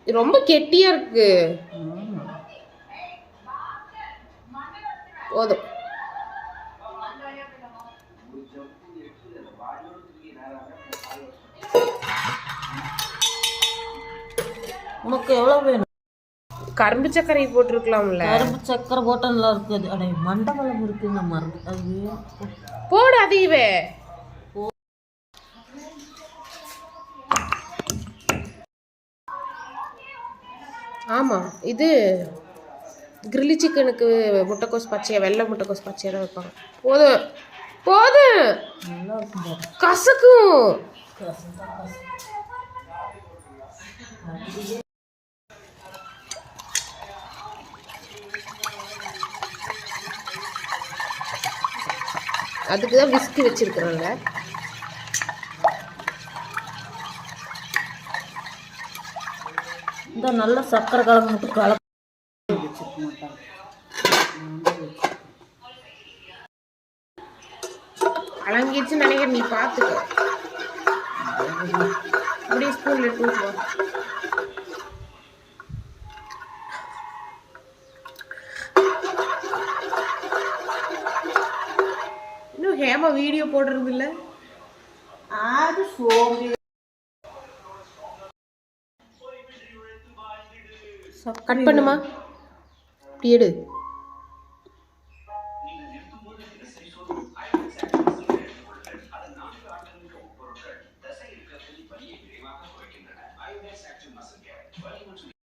ரொம்ப கெட்டியா இருக்கு. போதும். உனக்கு எவ்வளோ வேணும்? கரும்பு சர்க்கரை போட்டிருக்கலாம்ல. கரும்பு சர்க்கரை போட்டால் நல்லா இருக்குது. அடே மண்டபம் இருக்கு நம்ம அது போடு அதையவே. ஆமா இது கிரில்லி சிக்கனுக்கு முட்டைக்கோஸ் பச்சையா, வெள்ளை முட்டைக்கோஸ் பச்சையா தான் வைப்பாங்க. போதும் போதும். நல்லா இருக்கும். கசக்கும். அதுக்கு தான் விஸ்கி வச்சிருக்கிறோம்ல. இந்த நல்ல சர்க்கரை கலந்து மட்டும் கலங்கிடுச்சுன்னு நினைக்கிறேன். நீ பார்த்துக்க. அப்படியே ஸ்பூன்ல எடுத்து இன்னும் ஹேமா வீடியோ போடுறது இல்லை. அது சோம்பி கட் பண்ணுமா. இப்படி எடு.